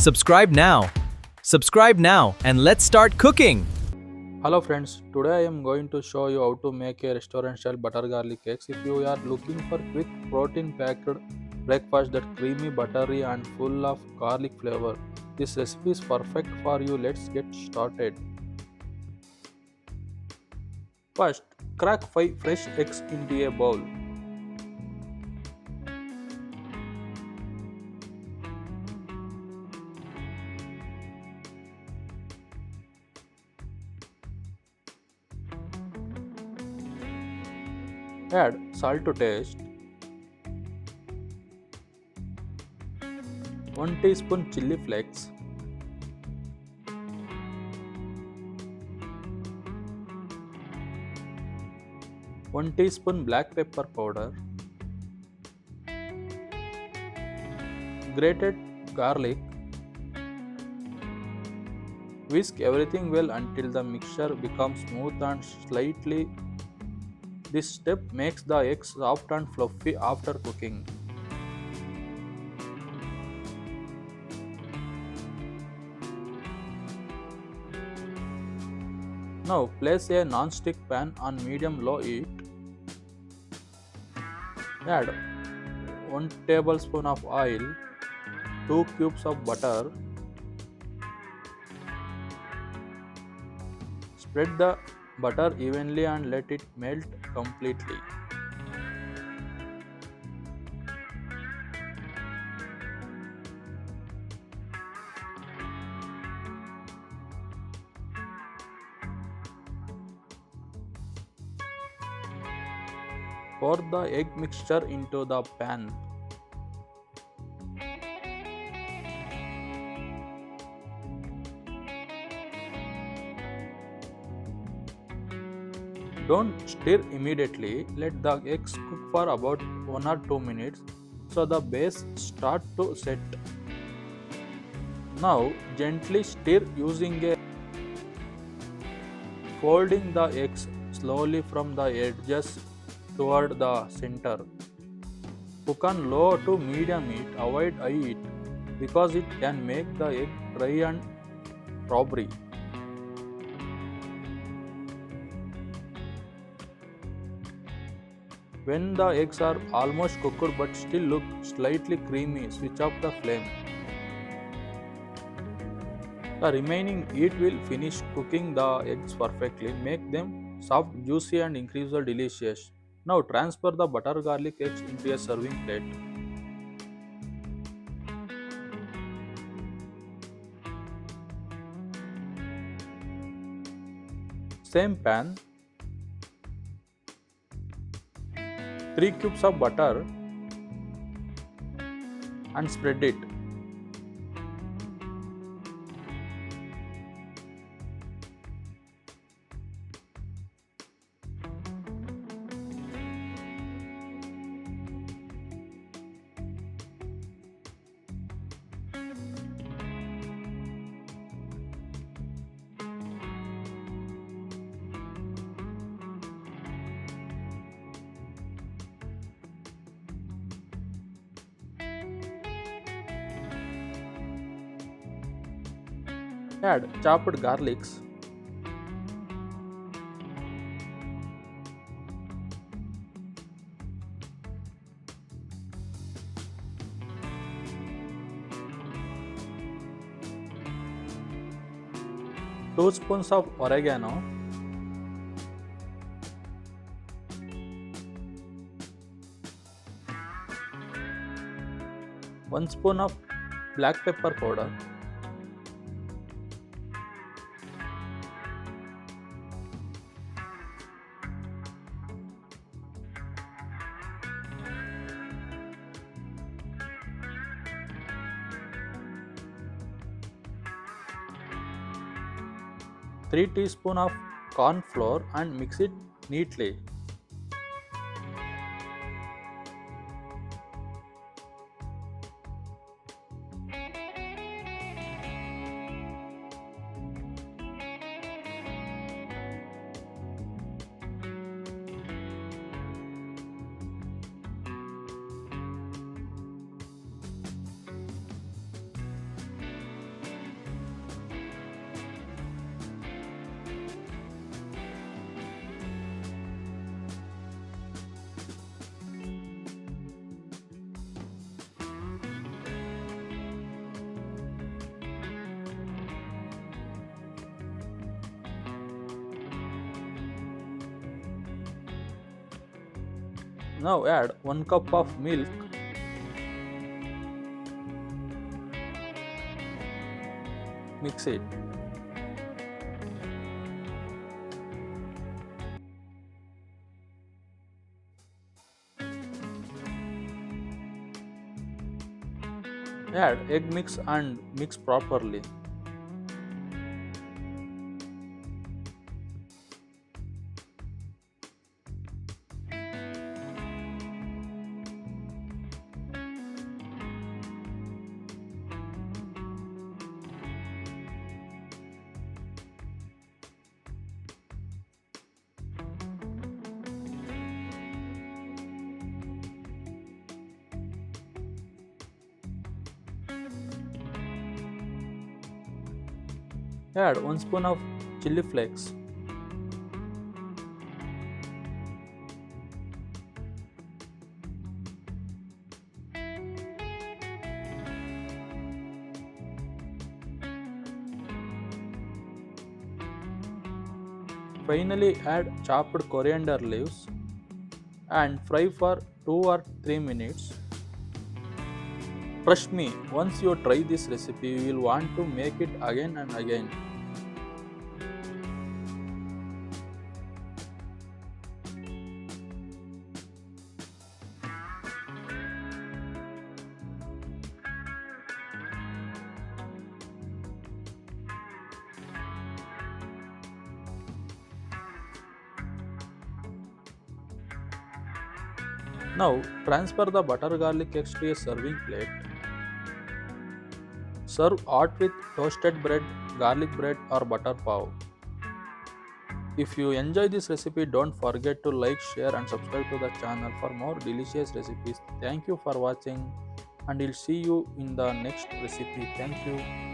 Subscribe now. Subscribe now and let's start cooking. Hello friends, today I am going to show you how to make a restaurant style butter garlic cakes. If you are looking for quick protein packed breakfast that creamy, buttery and full of garlic flavor, this recipe is perfect for you. Let's get started. First, crack 5 fresh eggs into a bowl. Add salt to taste, 1 teaspoon chilli flakes, 1 teaspoon black pepper powder, grated garlic. Whisk everything well until the mixture becomes smooth and slightly. This step makes the eggs soft and fluffy after cooking. Now place a non-stick pan on medium-low heat. Add 1 tablespoon of oil, 2 cubes of butter. Spread the butter evenly and let it melt completely. Pour the egg mixture into the pan. Don't stir immediately, let the eggs cook for about 1 or 2 minutes so the base start to set. Now gently stir using a folding the eggs slowly from the edges toward the center. Cook on low to medium heat, avoid high heat because it can make the egg dry and rubbery. When the eggs are almost cooked but still look slightly creamy, switch off the flame. The remaining heat will finish cooking the eggs perfectly, make them soft, juicy and incredibly delicious. Now transfer the butter garlic eggs into a serving plate. Same pan, 3 cubes of butter and spread it. Add chopped garlics, two spoons of oregano, 1 spoon of black pepper powder, 3 teaspoons of corn flour and mix it neatly. Now add 1 cup of milk, mix it. Add egg mix and mix properly. Add 1 spoon of chili flakes. Finally add chopped coriander leaves and fry for 2 or 3 minutes. Trust me, once you try this recipe, you will want to make it again and again. Now transfer the butter garlic eggs to a serving plate. Serve hot with toasted bread, garlic bread or butter pav. If you enjoy this recipe, don't forget to like, share and subscribe to the channel for more delicious recipes. Thank you for watching and we'll see you in the next recipe. Thank you.